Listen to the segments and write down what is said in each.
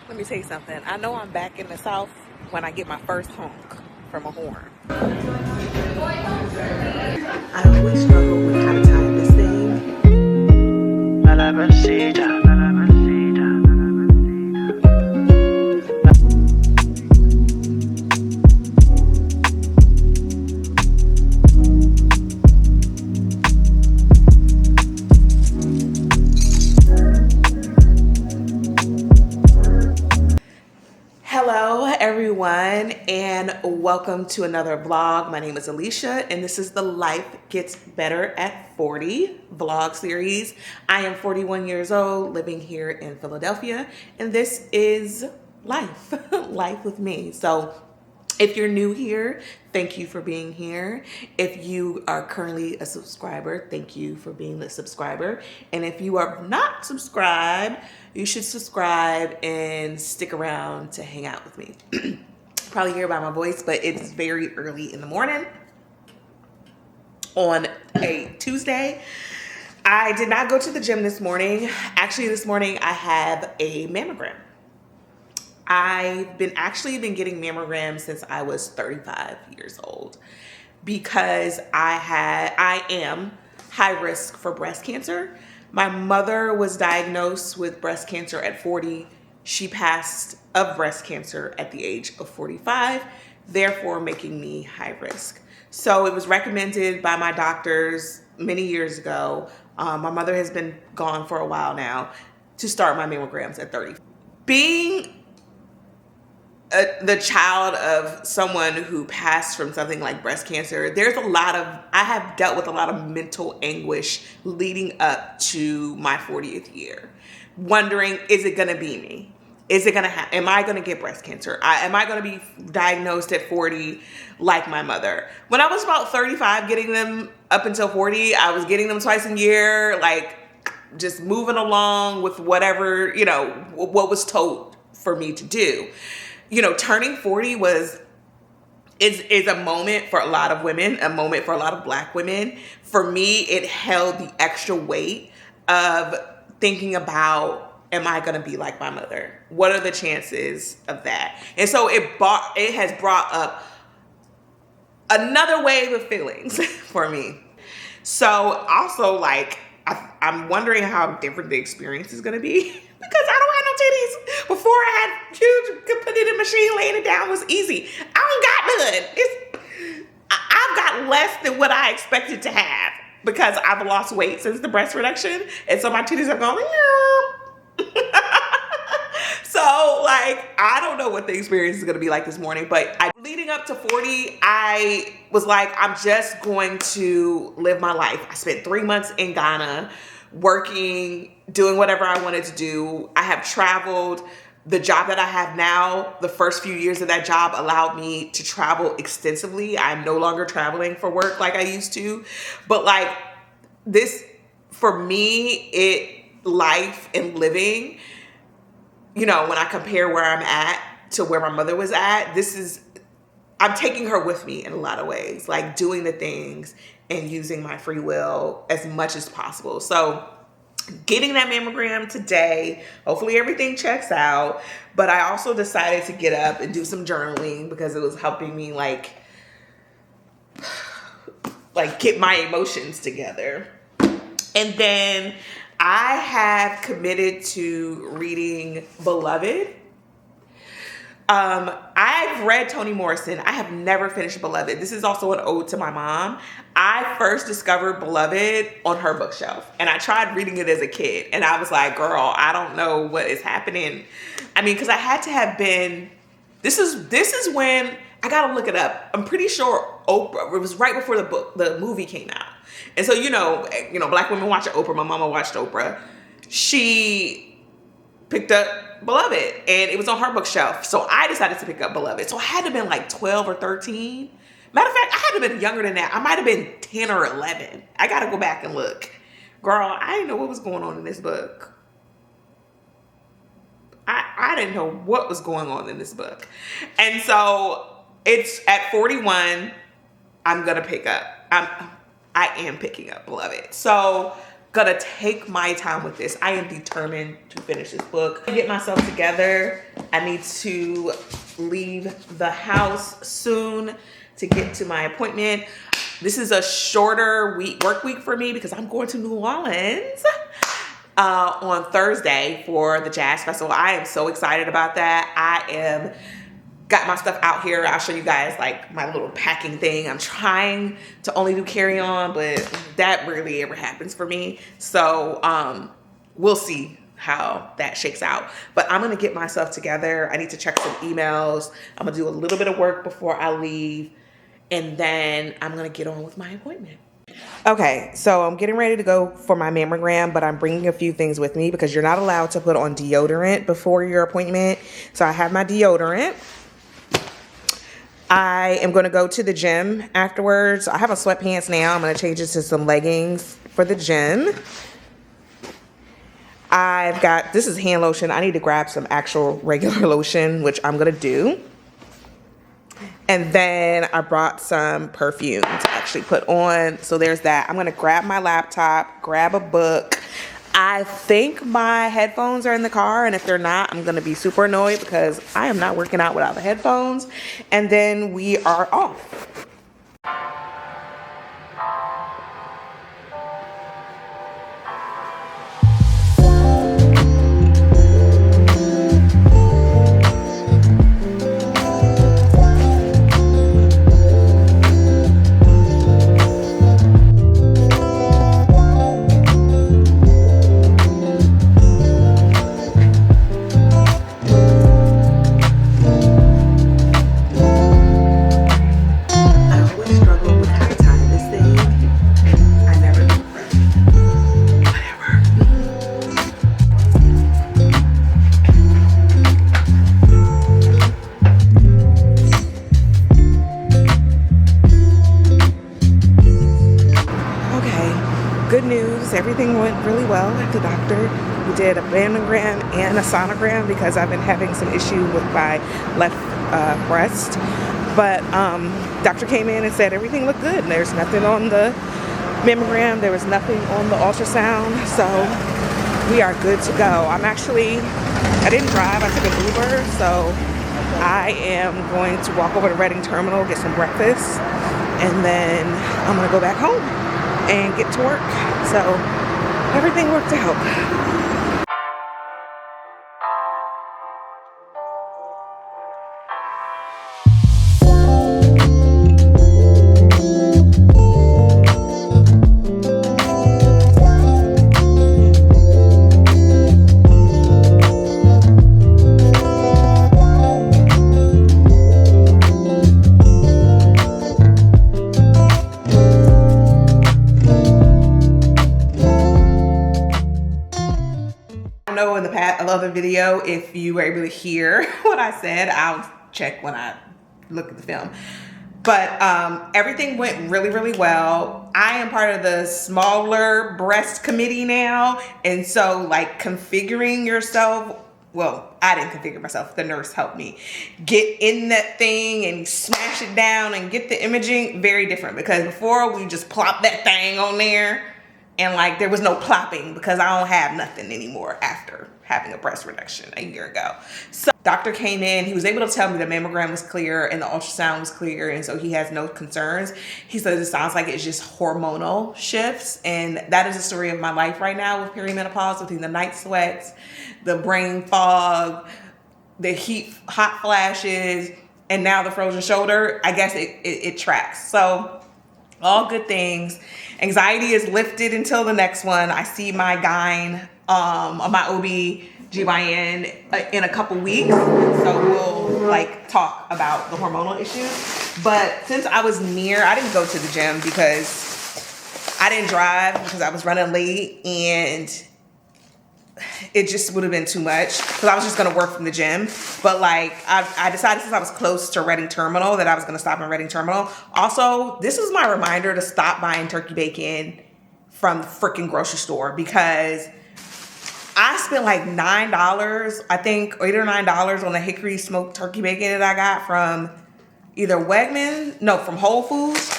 Let me tell you something. I know I'm back in the South when I get my first honk from a horn. I always struggle with how to tie this thing. Hello everyone and welcome to another vlog. My name is Alicia and this is the Life Gets Better at 40 vlog series. I am 41 years old living here in Philadelphia and this is life, life with me. So if you're new here, thank you for being here. If you are currently a subscriber, thank you for being the subscriber. And if you are not subscribed, you should subscribe and stick around to hang out with me. Probably hear by my voice, but it's very early in the morning on a Tuesday. I did not go to the gym this morning. Actually, this morning I have a mammogram. I've been getting mammograms since I was 35 years old because I am high risk for breast cancer. My mother was diagnosed with breast cancer at 40. She passed of breast cancer at the age of 45, therefore making me high risk. So it was recommended by my doctors many years ago. My mother has been gone for a while now to start my mammograms at 30. Being the child of someone who passed from something like breast cancer, I have dealt with a lot of mental anguish leading up to my 40th year. Wondering, is it gonna be me? Is it gonna happen? Am I gonna get breast cancer? Am I gonna be diagnosed at 40 like my mother? When I was about 35 getting them up until 40, I was getting them twice a year, like just moving along with whatever, what was told for me to do. Turning 40 is a moment for a lot of women, a moment for a lot of Black women. For me, it held the extra weight of thinking about, am I going to be like my mother? What are the chances of that? And so it has brought up another wave of feelings for me. So also, I'm wondering how different the experience is going to be. Because I don't have no titties. Before I had huge, could put it in a machine, laying it down was easy. I don't got none. I've got less than what I expected to have because I've lost weight since the breast reduction. And so my titties have gone, So I don't know what the experience is gonna be like this morning, but leading up to 40, I was like, I'm just going to live my life. I spent 3 months in Ghana working, doing whatever I wanted to do. I have traveled. The job that I have now, the first few years of that job allowed me to travel extensively. I'm no longer traveling for work like I used to. But this, for me, life and living, when I compare where I'm at to where my mother was at, I'm taking her with me in a lot of ways, like doing the things and using my free will as much as possible. So getting that mammogram today, hopefully everything checks out. But I also decided to get up and do some journaling because it was helping me get my emotions together. And then I have committed to reading Beloved. I've read Toni Morrison. I have never finished Beloved. This is also an ode to my mom. I first discovered Beloved on her bookshelf and I tried reading it as a kid and I was like, girl, I don't know what is happening. Because I had to have been, this is when, I gotta look it up. I'm pretty sure Oprah, it was right before the movie came out. And so, Black women watch Oprah. My mama watched Oprah. She picked up Beloved and it was on her bookshelf. So I decided to pick up Beloved. So I had to have been 12 or 13. Matter of fact, I had to have been younger than that. I might have been 10 or 11. I got to go back and look. Girl, I didn't know what was going on in this book. I didn't know what was going on in this book. And so it's at 41, I'm going to pick up. I am picking up Beloved. So gonna take my time with this. I am determined to finish this book. Get myself together I need to leave the house soon to get to my appointment. This is a shorter work week for me because I'm going to New Orleans on Thursday for the Jazz Festival. I am so excited about that. Got my stuff out here. I'll show you guys like my little packing thing. I'm trying to only do carry-on, but that rarely ever happens for me. So we'll see how that shakes out. But I'm gonna get myself together. I need to check some emails. I'm gonna do a little bit of work before I leave, and then I'm gonna get on with my appointment. Okay, so I'm getting ready to go for my mammogram, but I'm bringing a few things with me because you're not allowed to put on deodorant before your appointment. So I have my deodorant. I am going to go to the gym afterwards. I have on sweatpants now. I'm going to change it to some leggings for the gym. I've got, this is hand lotion. I need to grab some actual regular lotion, which I'm going to do. And then I brought some perfume to actually put on. So there's that. I'm going to grab my laptop, grab a book. I think my headphones are in the car, and if they're not, I'm going to be super annoyed because I am not working out without the headphones. And then we are off. Good news, everything went really well at the doctor. We did a mammogram and a sonogram because I've been having some issue with my left breast. But doctor came in and said everything looked good. There's nothing on the mammogram, there was nothing on the ultrasound, so we are good to go. I didn't drive, I took an Uber, so I am going to walk over to Reading Terminal, get some breakfast, and then I'm gonna go back home and get to work. So everything worked out. In the other video, if you were able to hear what I said, I'll check when I look at the film. But everything went really, really well. I am part of the smaller breast committee now. And so like configuring yourself, well, I didn't configure myself. The nurse helped me get in that thing and smash it down and get the imaging. Very different because before we just plop that thing on there. And like there was no plopping because I don't have nothing anymore after having a breast reduction a year ago. So doctor came in, he was able to tell me the mammogram was clear and the ultrasound was clear, and so he has no concerns. He says it sounds like it's just hormonal shifts, and that is the story of my life right now with perimenopause, between the night sweats, the brain fog, the hot flashes, and now the frozen shoulder. I guess it tracks. So all good things. Anxiety is lifted until the next one. I see my gyne, my OB/GYN in a couple weeks. So we'll like talk about the hormonal issues. But since I was near, I didn't go to the gym because I didn't drive because I was running late, and it just would have been too much because I was just gonna work from the gym. But like I decided, since I was close to Reading Terminal, that I was gonna stop in Reading Terminal. Also, this is my reminder to stop buying turkey bacon from the freaking grocery store, because I spent like $9, I think $8 or $9 on the hickory smoked turkey bacon that I got from either from Whole Foods.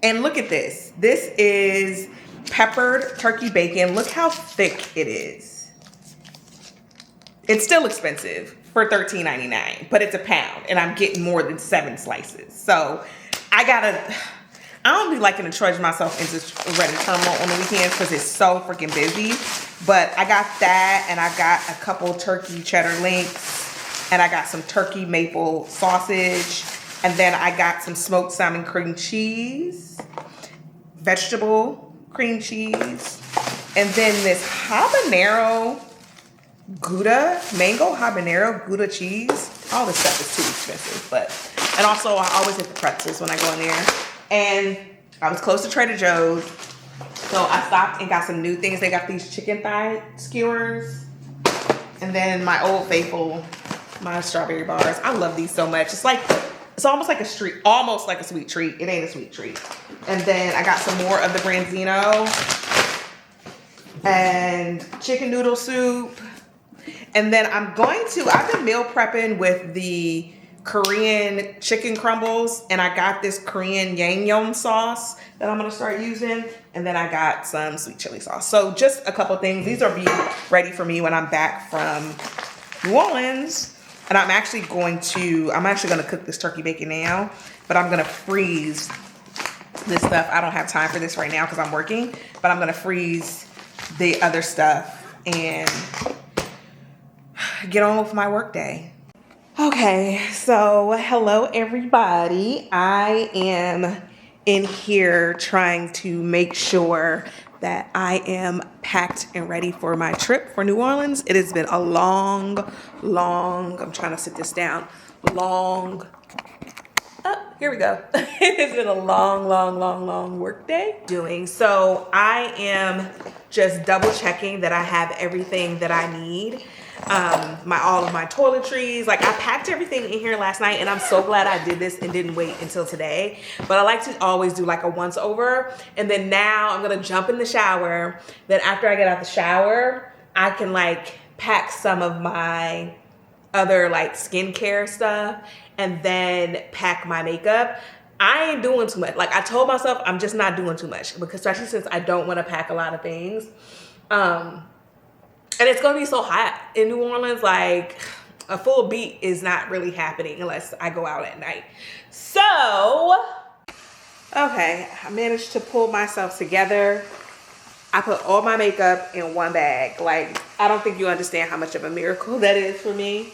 And look at this. This is peppered turkey bacon. Look how thick it is. It's still expensive for $13.99, but it's a pound and I'm getting more than 7 slices. So I don't be liking to trudge myself into Ready Terminal on the weekends because it's so freaking busy. But I got that, and I got a couple turkey cheddar links, and I got some turkey maple sausage, and then I got some smoked salmon cream cheese, vegetable cream cheese, and then this habanero Gouda, mango habanero Gouda cheese. All this stuff is too expensive, and also I always hit the pretzels when I go in there. And I was close to Trader Joe's, so I stopped and got some new things. They got these chicken thigh skewers, and then my Old Faithful, my strawberry bars. I love these so much. It's almost like almost like a sweet treat. It ain't a sweet treat. And then I got some more of the branzino and chicken noodle soup. And then I've been meal prepping with the Korean chicken crumbles, and I got this Korean yangnyeom sauce that I'm gonna start using, and then I got some sweet chili sauce. So just a couple things. These are be ready for me when I'm back from New Orleans. And I'm actually gonna cook this turkey bacon now, but I'm gonna freeze this stuff. I don't have time for this right now because I'm working, but I'm gonna freeze the other stuff and get on with my work day. Okay, so hello everybody. I am in here trying to make sure that I am packed and ready for my trip for New Orleans. It has been a long, I'm trying to sit this down, here we go. It has been a long work day doing. So I am just double checking that I have everything that I need. All of my toiletries, like I packed everything in here last night, and I'm so glad I did this and didn't wait until today. But I like to always do like a once over, and then now I'm gonna jump in the shower. Then after I get out the shower, I can like pack some of my other like skincare stuff, and then pack my makeup. I ain't doing too much. Like I told myself I'm just not doing too much, because especially since I don't want to pack a lot of things. And it's gonna be so hot in New Orleans, like a full beat is not really happening unless I go out at night. So, okay, I managed to pull myself together. I put all my makeup in one bag. Like, I don't think you understand how much of a miracle that is for me.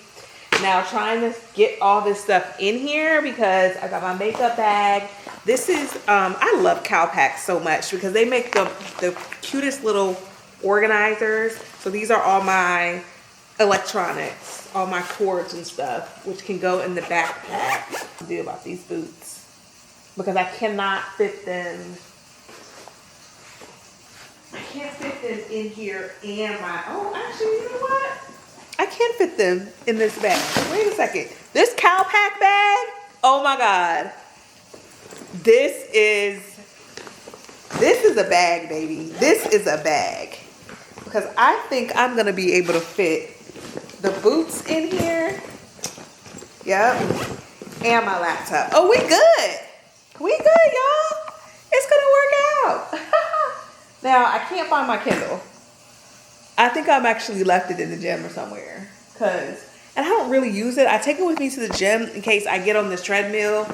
Now, trying to get all this stuff in here because I got my makeup bag. This is, I love Cowpack so much because they make the cutest little organizers. So these are all my electronics, all my cords and stuff, which can go in the backpack. What to do about these boots, because I cannot fit them. I can't fit them in here and actually, you know what? I can fit them in this bag. Wait a second. This Cowpack bag, oh my God. This is a bag, baby. This is a bag. Because I think I'm going to be able to fit the boots in here. Yep. And my laptop. Oh, we good. We good, y'all. It's going to work out. Now, I can't find my Kindle. I think I've actually left it in the gym or somewhere. And I don't really use it. I take it with me to the gym in case I get on this treadmill.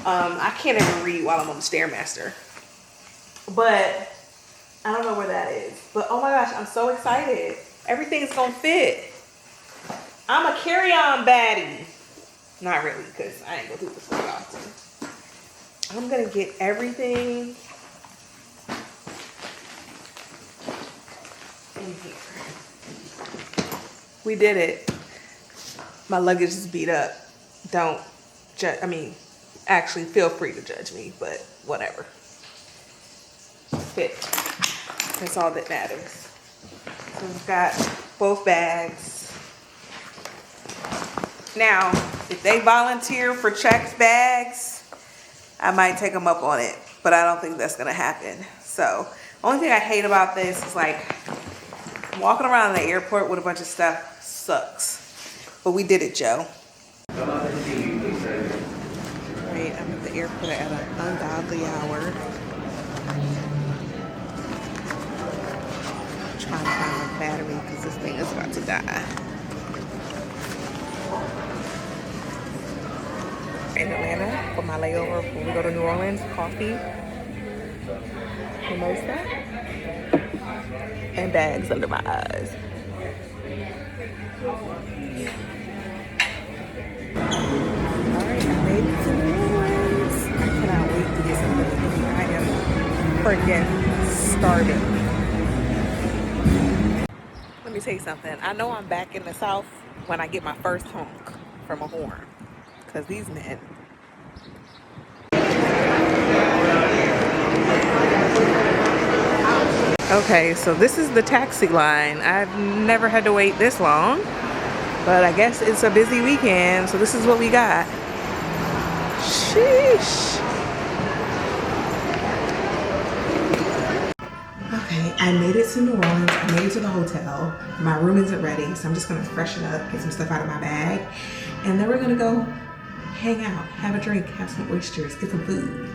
I can't even read while I'm on the Stairmaster. But I don't know where that is. But oh my gosh, I'm so excited. Everything's gonna fit. I'm a carry-on baddie. Not really, because I ain't gonna do this very often. I'm gonna get everything in here. We did it. My luggage is beat up. Don't judge. Actually, feel free to judge me, but whatever. Fit. That's all that matters. So we've got both bags. Now, if they volunteer for checked bags, I might take them up on it, but I don't think that's gonna happen. So, only thing I hate about this is like walking around the airport with a bunch of stuff sucks. But we did it, Joe. Right, I'm at the airport at an ungodly hour. Trying to find my battery because this thing is about to die. in Atlanta for my layover when we go to New Orleans. Coffee, mimosa, and bags under my eyes. Alright, I made it to New Orleans. I cannot wait to get something to eat. I am freaking starving. Let me tell you something. I know I'm back in the South when I get my first honk from a horn. Because these men. Okay, so this is the taxi line. I've never had to wait this long. But I guess it's a busy weekend, so this is what we got. Sheesh. Okay, I made it to New Orleans. I made it to the hotel. My room isn't ready, so I'm just gonna freshen up, get some stuff out of my bag, and then we're gonna go hang out, have a drink, have some oysters, get some food.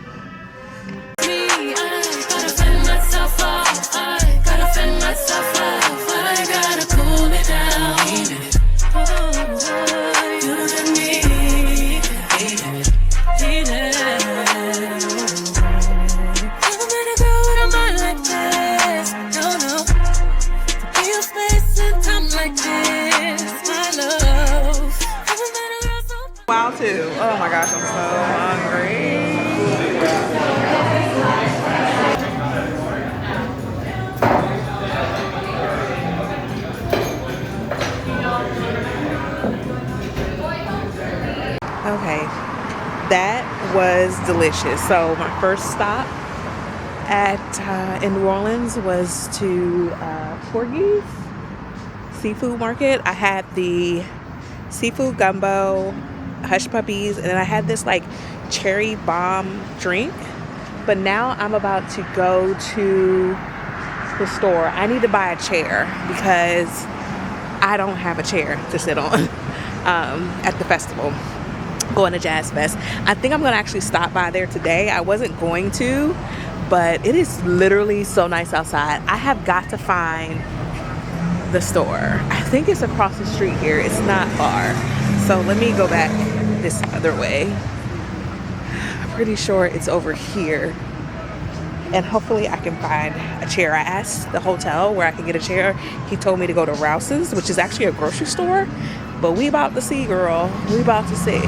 Wow, too. Oh my gosh, I'm so hungry. Okay, that was delicious. So my first stop in New Orleans was to Porgy's seafood market. I had the seafood gumbo, hush puppies, and then I had this like cherry bomb drink. But now I'm about to go to the store. I need to buy a chair because I don't have a chair to sit on at the festival. Going to Jazz Fest. I think I'm gonna actually stop by there today. I wasn't going to, but it is literally so nice outside. I have got to find the store. I think it's across the street here. It's not far. So let me go back this other way. I'm pretty sure it's over here. And hopefully I can find a chair. I asked the hotel where I can get a chair. He told me to go to Rouse's, which is actually a grocery store. But we about to see, girl. We about to see.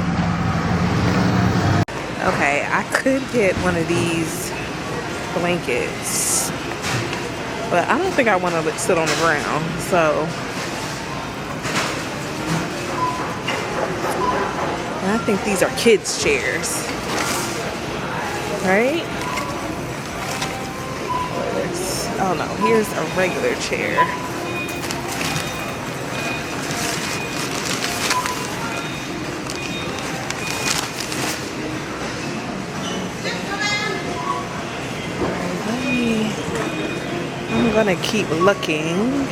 Okay, I could get one of these blankets, but I don't think I want to sit on the ground. So, and I think these are kids' chairs, right? Oh no, here's a regular chair. I'm gonna keep looking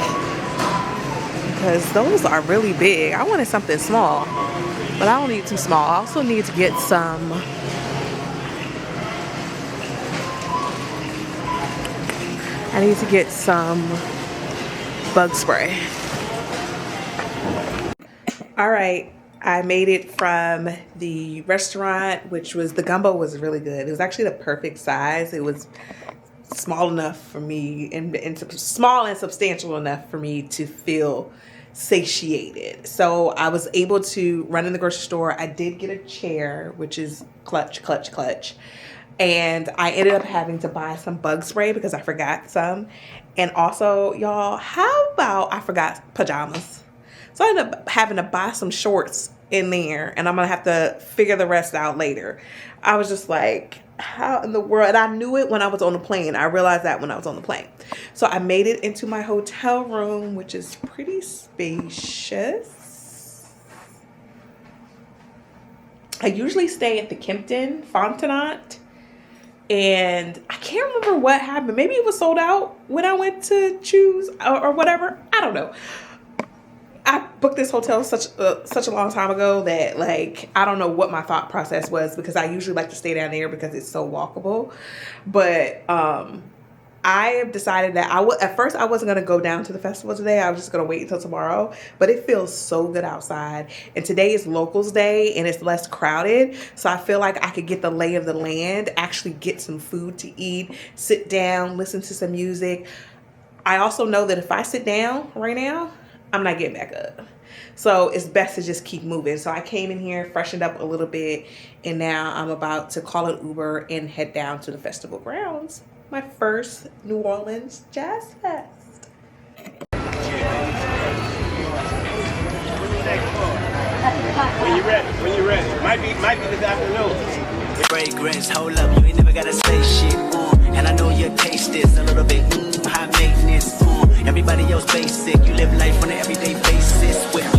because those are really big. I wanted something small, but I don't need too small. I also need to get some bug spray. All right, I made it from the restaurant, which was, the gumbo was really good. It was actually the perfect size. It was small enough for me and small and substantial enough for me to feel satiated. So I was able to run in the grocery store. I did get a chair, which is clutch. And I ended up having to buy some bug spray because I forgot some. And also, y'all, how about I forgot pajamas? So I ended up having to buy some shorts in there, and I'm gonna have to figure the rest out later. I was just like, how in the world? And I knew it when I was on the plane. I realized that when I was on the plane. So I made it into my hotel room, which is pretty spacious. I usually stay at the Kimpton Fontenot, and I can't remember what happened. Maybe it was sold out when I went to choose or whatever. I don't know. I booked this hotel such a long time ago that, like, I don't know what my thought process was, because I usually like to stay down there because it's so walkable. But I have decided that at first I wasn't gonna go down to the festival today. I was just gonna wait until tomorrow, but it feels so good outside. And today is Locals Day and it's less crowded. So I feel like I could get the lay of the land, actually get some food to eat, sit down, listen to some music. I also know that if I sit down right now, I'm not getting back up. So it's best to just keep moving. So I came in here, freshened up a little bit, and now I'm about to call an Uber and head down to the festival grounds. My first New Orleans Jazz Fest. When you're ready. Might be this afternoon. Fragrance, hold up, you ain't never gotta say shit. And I know your taste is a little bit high maintenance. Everybody else basic, you live life on an everyday basis with